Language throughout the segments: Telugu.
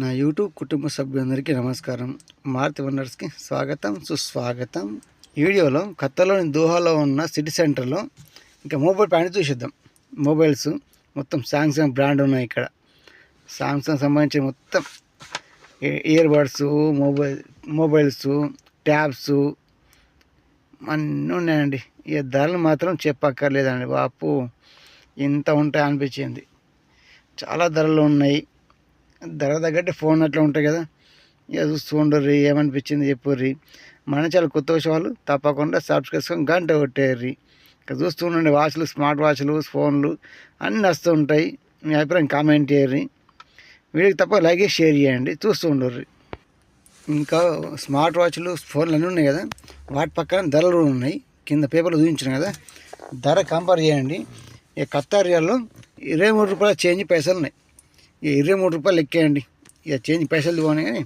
నా యూట్యూబ్ కుటుంబ సభ్యులందరికీ నమస్కారం. మారుతి వండర్స్కి స్వాగతం, సుస్వాగతం. ఈ వీడియోలో ఖత్తర్లోని దోహాలో ఉన్న సిటీ సెంటర్లో ఇంకా మొబైల్ ప్యాంట్ చూసిద్దాం. మొబైల్స్ మొత్తం సామ్సంగ్ బ్రాండ్ ఉన్నాయి. ఇక్కడ సామ్సంగ్ సంబంధించిన మొత్తం ఇయర్ బడ్స్, మొబైల్స్, ట్యాబ్స్ అన్నీ ఉన్నాయండి. ఇక ధరలు మాత్రం చెప్పక్కర్లేదండి. బాపు ఇంత ఉంటాయి అనిపించింది. చాలా ధరలు ఉన్నాయి. ధర తగ్గట్టు ఫోన్ అట్లా ఉంటాయి కదా. ఇక చూస్తూ ఉండర్రి, ఏమనిపించింది చెప్పుర్రి. మన చాలా కొత్త విషయాలు తప్పకుండా సబ్స్క్రైబ్ గంట కొట్టేర్రి. ఇక చూస్తూ ఉండండి. వాచ్లు, స్మార్ట్ వాచ్లు, ఫోన్లు అన్నీ వస్తూ ఉంటాయి. మీ అభిప్రాయం కామెంట్ చేయర్రి. వీడియోకి తప్ప లైక్ చేసి షేర్ చేయండి. చూస్తూ ఉండర్రి. ఇంకా స్మార్ట్ వాచ్లు, ఫోన్లు అన్నీ ఉన్నాయి కదా, వాటి పక్కన ధరలు కూడా ఉన్నాయి. కింద పేపర్లు చూపించిన కదా, ధర కంపేర్ చేయండి. ఇక ఖత్తర్ రియాల్లో 23 రూపాయల చేంజ్ పైసలు ఉన్నాయి. ఇక 23 రూపాయలు ఎక్కేయండి. ఇక చేంజ్ పైసలు పోనీ కానీ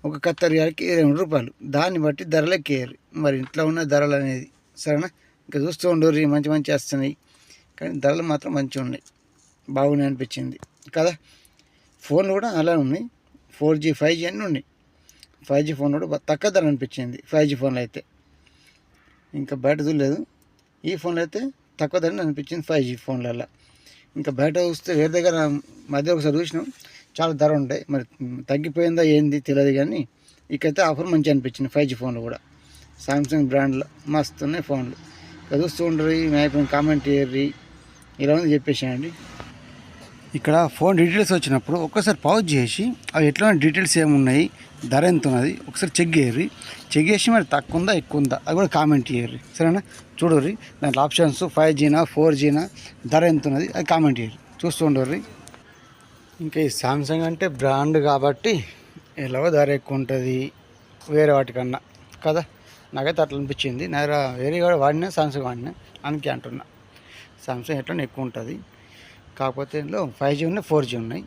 ఒక ఖత్తర్ రియాల్కి 23 రూపాయలు. దాన్ని బట్టి ధరలు ఎక్కేయారు. మరి ఇంట్లో ఉన్న ధరలు అనేది సరేనా. ఇంకా చూస్తూ ఉండరు, మంచి మంచి వస్తున్నాయి. కానీ ధరలు మాత్రం మంచిగా ఉన్నాయి, బాగున్నాయి అనిపించింది కదా. ఫోన్లు కూడా అలా ఉన్నాయి. 4G 5G అన్నీ ఉన్నాయి. 5G ఫోన్ కూడా తక్కువ ధర అనిపించింది. 5G ఫోన్లు అయితే ఇంకా బయట చూడలేదు. ఈ ఫోన్లు అయితే తక్కువ ధర అనిపించింది 5G ఫోన్లలో. ఇంకా బయట చూస్తే వేరే దగ్గర మధ్య ఒకసారి చూసినాం, చాలా ధర ఉంటాయి. మరి తగ్గిపోయిందా ఏంది తెలియదు. కానీ ఇకైతే ఆఫర్ మంచిగా అనిపించింది. 5G ఫోన్లు కూడా సామ్సంగ్ బ్రాండ్లో మస్తు ఉన్నాయి ఫోన్లు. ఇక చూస్తూ ఉండరు, మీ కామెంట్ చేయర్రి. ఇలా ఉంది చెప్పేసాయండి. ఇక్కడ ఫోన్ డీటెయిల్స్ వచ్చినప్పుడు ఒక్కసారి పాజ్ చేసి అవి ఎట్లా డీటెయిల్స్ ఏమున్నాయి, ధర ఎంత ఉన్నది ఒకసారి చెక్ చేయర్రి. చెక్ చేసి మరి తక్కువ ఉందా ఎక్కువ ఉందా అది కూడా కామెంట్ చేయర్రి. సరేనా. చూడర్రి దాంట్లో ఆప్షన్స్ 5Gనా 4Gనా ధర ఎంత ఉన్నది అది కామెంట్ చేయర్రి. చూస్తూ ఉండర్రి. ఇంకా ఈ సామ్సంగ్ అంటే బ్రాండ్ కాబట్టి ఎలాగో ధర ఎక్కువ ఉంటుంది వేరే వాటికన్నా కదా. నాకైతే అట్లా అనిపించింది. వేరే కూడా వాడినా సామ్సంగ్ వాడినా అందుకే అంటున్నా. సామ్సంగ్ ఎట్లా ఎక్కువ ఉంటుంది. కాకపోతే ఇందులో 5G ఉన్నాయి, 4G ఉన్నాయి.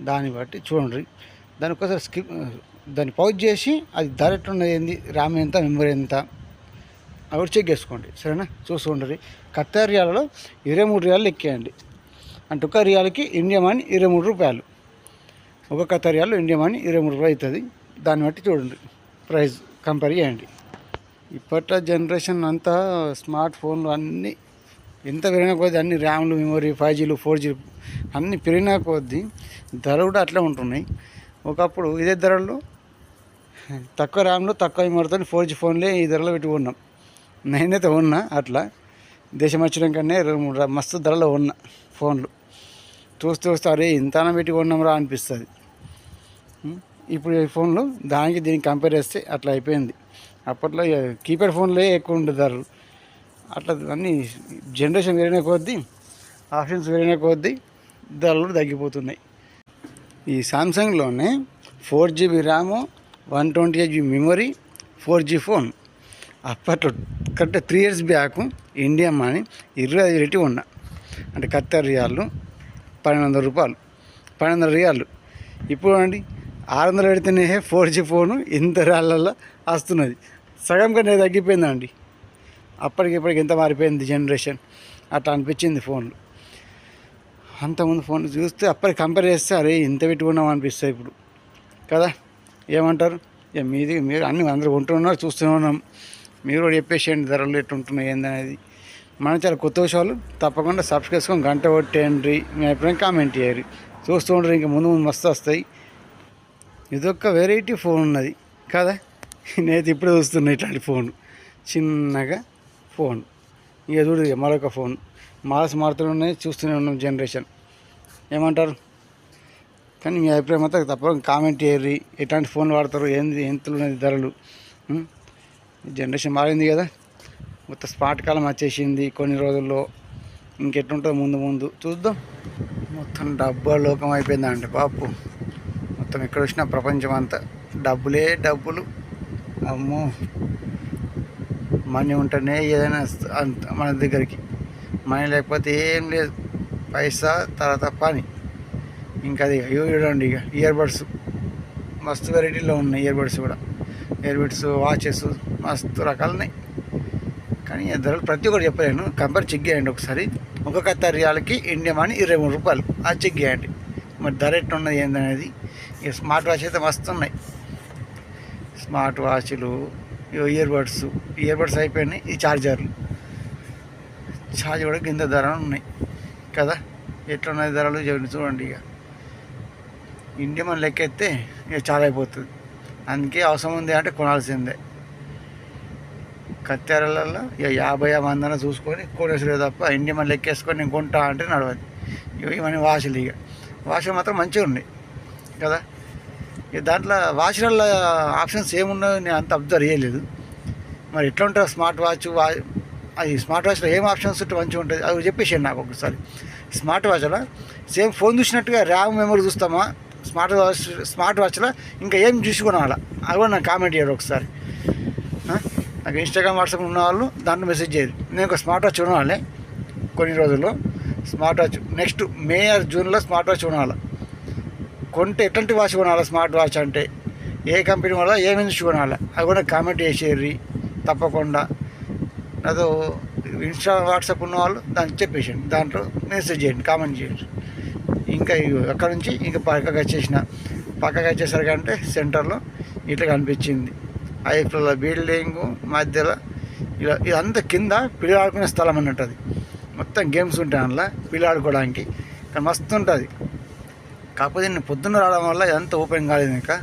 దాన్ని బట్టి చూడండి. దాని ఒకసారి దాన్ని పౌజ్ చేసి అది ధర ఎట్లున్నది, ఏంది, ర్యామ్ ఎంత, మెమరీ ఎంత అవి చెక్ చేసుకోండి. సరేనా. చూస్తూ ఉండరు. ఖత్తర్ రియాలలో 23 రియాలు ఎక్కేయండి. అంటే ఒక రియాలకి ఇండియా మనీ 23 రూపాయలు. ఒక ఖత్తర్ రియాల్లో ఇండియా మనీ 23 రూపాయలు అవుతుంది. దాన్ని బట్టి చూడండి, ప్రైస్ కంపేర్ చేయండి. ఇప్పట్లో జనరేషన్ అంతా స్మార్ట్ ఫోన్లు అన్నీ ఎంత పెరిగినా కొద్దీ అన్ని ర్యామ్లు, మెమరీ, 5Gలు 4G అన్నీ పెరిగినా కొద్దీ ధర కూడా అట్లా ఉంటున్నాయి. ఒకప్పుడు ఇదే ధరల్లో తక్కువ ర్యామ్లో తక్కువ మెమరీతో 4G ఫోన్లే ఈ ధరలో పెట్టి ఉన్నాం. నేనైతే ఉన్నా అట్లా దేశం వచ్చినాకనే మస్తు ధరలో ఉన్న ఫోన్లు చూస్తూ అరే ఇంతనా పెట్టి కొన్నాంరా అనిపిస్తుంది. ఇప్పుడు ఈ ఫోన్లు దానికి దీనికి కంపేర్ చేస్తే అట్లా అయిపోయింది. అప్పట్లో కీప్యాడ్ ఫోన్లే ఎక్కువ ఉండే ధరలు. అట్లా అన్నీ జనరేషన్ పెరిగిన కొద్దీ, ఆప్షన్స్ పెరిగిన కొద్దీ ధరలు తగ్గిపోతున్నాయి. ఈ సామ్సంగ్లోనే 4GB RAM, 128GB memory, 4G phone అప్పట్లో correct 3 years back India money 25 రెట్టి ఉన్నా. అంటే ఖత్తర్ రియాలు 1200 రూపాయలు, 1200 రియాలు. ఇప్పుడు అండి 600 పెడితేనే 4G ఫోను ఇంత రియాలలో వస్తున్నది. సగం కన్నా తగ్గిపోయిందండి. అప్పటికిప్పటికి ఎంత మారిపోయింది జనరేషన్. అట్లా అనిపించింది ఫోన్లు. అంతకుముందు ఫోన్లు చూస్తే అప్పటికి కంపేర్ చేస్తే అరే ఇంత పెట్టుకున్నాం అనిపిస్తుంది ఇప్పుడు కదా. ఏమంటారు? ఇక మీరు అన్ని అందరూ కొంటున్నారు, చూస్తూనే ఉన్నాం. మీరు కూడా చెప్పేసేయండి ధరలు ఎట్టుంటున్నాయి ఏందనేది. మన చాలా కొత్త విషయాలు తప్పకుండా సబ్స్క్రైబ్ చేసుకొని గంట కొట్టేయండి. మీ అభిప్రాయం కామెంట్ చేయండి. చూస్తూ ఉండరు. ఇంకా ముందు మస్తు వస్తాయి. ఇదొక వెరైటీ ఫోన్ ఉన్నది కదా. నేనైతే ఇప్పుడే చూస్తున్నా ఇట్లాంటి ఫోన్, చిన్నగా ఫోన్. ఇక చూడు మరొక ఫోన్ మారుతూనే ఉన్నాయి, చూస్తూనే ఉన్నాం జనరేషన్. ఏమంటారు? కానీ మీ అభిప్రాయం మాత్రం తప్పకుండా కామెంట్ చేయర్రి. ఎట్లాంటి ఫోన్లు వాడతారు, ఎంతలు ఉన్నది ధరలు. జనరేషన్ మారింది కదా, మొత్తం స్మార్ట్ కాలం వచ్చేసింది కొన్ని రోజుల్లో. ఇంకెట్లుంటుందో ముందు చూద్దాం. మొత్తం డబ్బుల లోకం అయిపోయిందండి బాపు. మొత్తం ఎక్కడ వచ్చినా ప్రపంచం అంతా డబ్బులే డబ్బులు. అమ్మో, మనీ ఉంటేనే ఏదైనా మన దగ్గరికి. మనీ లేకపోతే ఏం లేదు. పైసా తర్వాత పని. ఇంకా అది చూడండి. ఇక ఇయర్ బడ్స్ మస్తు వెరైటీలో ఉన్నాయి. ఇయర్ బడ్స్ కూడా, ఇయర్ బడ్స్, వాచెస్ మస్తు రకాలు ఉన్నాయి. కానీ ధరలు ప్రతి ఒక్కటి చెప్పలేను. కంపేర్ చెక్ చేయండి ఒకసారి. ఒక ఖత్తర్ రియాల్కి ఇండియా మనీ 23 రూపాయలు. అది చెక్ చేయండి. మరి ధర ఎట్లున్నది ఏందనేది. ఇక స్మార్ట్ వాచ్ అయితే మస్తు ఉన్నాయి. స్మార్ట్ వాచ్లు, ఇయర్ బడ్స్ అయిపోయినాయి. ఈ ఛార్జర్ కూడా కింద ధరలు ఉన్నాయి కదా. ఎట్లున్నది ధరలు చూడండి. ఇక ఇండియా మన లెక్కెత్తే ఇక చాలా అయిపోతుంది. అందుకే అవసరం ఉంది అంటే కొనాల్సిందే. కత్తెరలలో ఇక 50 చూసుకొని కొనేసరే తప్ప ఇండియా మన లెక్కేసుకొని నేను కొంటా అంటే నడవదు. ఇవన్నీ వాచ్లు, ఇక వాచ్లు మాత్రం మంచిగా ఉన్నాయి కదా. ఇక దాంట్లో వాచ్లలో ఆప్షన్స్ ఏమున్నాయో నేను అంత అబ్జర్వ్ చేయలేదు. మరి ఎట్లా ఉంటుంది స్మార్ట్ వాచ్? అది స్మార్ట్ వాచ్లో ఏం ఆప్షన్స్ ఉంటే మంచిగా ఉంటుంది అవి చెప్పేసాను నాకు ఒకసారి. స్మార్ట్ వాచ్లో సేమ్ ఫోన్ చూసినట్టుగా ర్యామ్ మెమరీ చూస్తామా స్మార్ట్ వాచ్లో ఇంకా ఏం చూసుకోవాలి అది కూడా నాకు కామెంట్ చేయరు ఒకసారి. నాకు ఇన్స్టాగ్రామ్, వాట్సాప్ ఉన్న వాళ్ళు దాంట్లో మెసేజ్ చేయరు. నేను ఒక స్మార్ట్ వాచ్ కొనాలి కొన్ని రోజుల్లో. Smart watch next May or జూన్లో స్మార్ట్ వాచ్ కొనాలి. కొంటే ఎట్లాంటి వాచ్ కొనాలి స్మార్ట్ వాచ్ అంటే, ఏ కంపెనీ వల్ల ఏమేమి కొనాలి అది కూడా కామెంట్ చేసేది తప్పకుండా. అదో ఇన్స్టా, వాట్సాప్ ఉన్న వాళ్ళు దాన్ని చెప్పేసేయండి, దాంట్లో మెసేజ్ చేయండి, కామెంట్ చేయండి. ఇంకా అక్కడ నుంచి ఇంకా పక్కకు వచ్చేసరికంటే సెంటర్లో ఇట్లా కనిపించింది. 5 ఫ్లోర్ల బిల్డింగ్ మధ్యలో ఇలా ఇదంతా కింద పిల్లలు ఆడుకునే స్థలం అన్నట్టు. అది మొత్తం గేమ్స్ ఉంటాయి అందులో పిల్లలు ఆడుకోవడానికి. కానీ మస్తు ఉంటుంది. కాకపోతే నేను పొద్దున్న రావడం వల్ల ఇదంతా ఓపెన్ కాలేదు. ఇంకా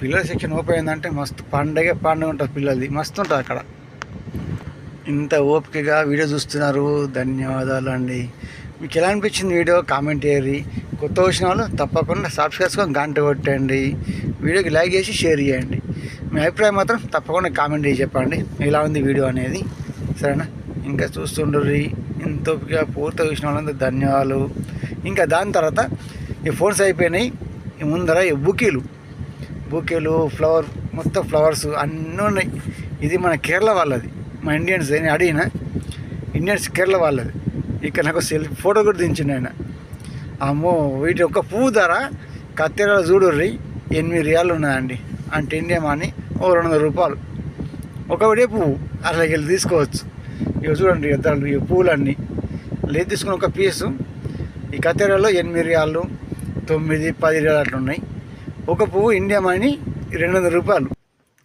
పిల్లల సెక్షన్ ఓపెన్ అయిందంటే మస్తు పండగ ఉంటుంది పిల్లలది. మస్తు ఉంటుంది అక్కడ. ఇంత ఓపికగా వీడియో చూస్తున్నారు, ధన్యవాదాలు అండి. మీకు ఎలా అనిపించింది వీడియో కామెంట్ చేయరు. కొత్త వచ్చిన వాళ్ళు తప్పకుండా సబ్స్క్రైబ్ చేసుకొని గంట కొట్టండి. వీడియోకి లైక్ చేసి షేర్ చేయండి. మీ అభిప్రాయం మాత్రం తప్పకుండా కామెంట్ చేసి చెప్పండి ఎలా ఉంది వీడియో అనేది, సరేనా. ఇంకా చూస్తుండ్రి. ఇంత ఓపికగా పూర్తిగా చూసిన వాళ్ళంతా ధన్యవాదాలు. ఇంకా దాని తర్వాత ఈ ఫోన్స్ అయిపోయినాయి. ఈ ముందర ఈ బుకీలు మొత్తం ఫ్లవర్స్ అన్నీ ఉన్నాయి. ఇది మన కేరళ వాళ్ళది, మా ఇండియన్స్. నేను అడిగిన ఇండియన్స్ కేరళ వాళ్ళది. ఇక్కడ నాకు ఫోటో కూడా దించిండు ఆయన. అమ్మో, వీటి ఒక్క పువ్వు ధర కత్తెరలో చూడుర్రి 8 రియాలు ఉన్నదండి. అంటే ఇండియా మనీ 200 రూపాయలు ఒక విడే పువ్వు. అసలుకి వెళ్ళి తీసుకోవచ్చు. ఇక చూడండి ధరలు, ఈ పువ్వులన్నీ లేదు తీసుకుని ఒక పీసు ఈ కత్తెరలో 8 రియాలు, 9, 10 రియాలు అట్లా ఉన్నాయి. ఒక పువ్వు ఇండియా మనీ 200 రూపాయలు.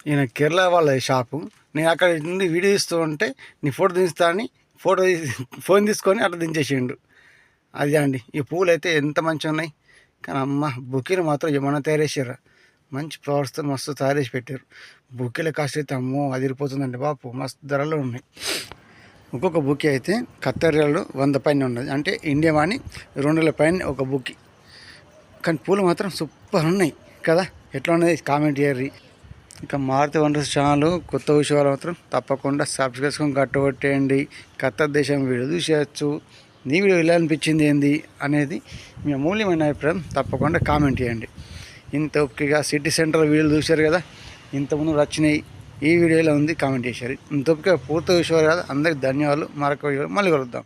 ఈయన కేరళ వాళ్ళ షాపు. నేను అక్కడ నుండి వీడియో ఇస్తూ ఉంటే నీ ఫోటో దించుతా అని ఫోన్ తీసుకొని అట్లా దించేసిండు. అది అండి. ఈ పువ్వులు అయితే ఎంత మంచిగా ఉన్నాయి. కానీ అమ్మ బుకీలు మాత్రం ఏమన్నా తయారు చేసారు. మంచి ఫ్లవర్స్తో మస్తు తయారు చేసి పెట్టారు. బుకీల కాస్ట్ అయితే అమ్మో అదిరిపోతుందండి బాపు. మస్తు ధరలు ఉన్నాయి. ఒక్కొక్క బుకీ అయితే కత్తెరలు 100 పైన ఉన్నది. అంటే ఇండియా మనీ 200 పైన ఒక బుకీ. కానీ పూలు మాత్రం సూపర్ ఉన్నాయి కదా. ఎట్లా ఉన్నది కామెంట్ చేయరు. ఇంకా మారుతి వండర్స్ ఛానల్ కొత్త విషయాలు మాత్రం తప్పకుండా సబ్స్క్రైబ్ చేసుకొని గట్టగొట్టేయండి. కొత్త దేశం వీడియో చూసేయచ్చు. నీ వీడియో ఎలా అనిపించింది ఏంది అనేది మీ అమూల్యమైన అభిప్రాయం తప్పకుండా కామెంట్ చేయండి. ఇంత ఓపికగా సిటీ సెంటర్ వీడియోలు చూశారు కదా, ఇంతకుముందు వచ్చినాయి. ఈ వీడియోలో ఉంది కామెంట్ చేశారు. ఇంత ఓపిక పూర్తి విషయాలు కదా. అందరికి ధన్యవాదాలు. మరొక వీడియో మళ్ళీ కలుద్దాం.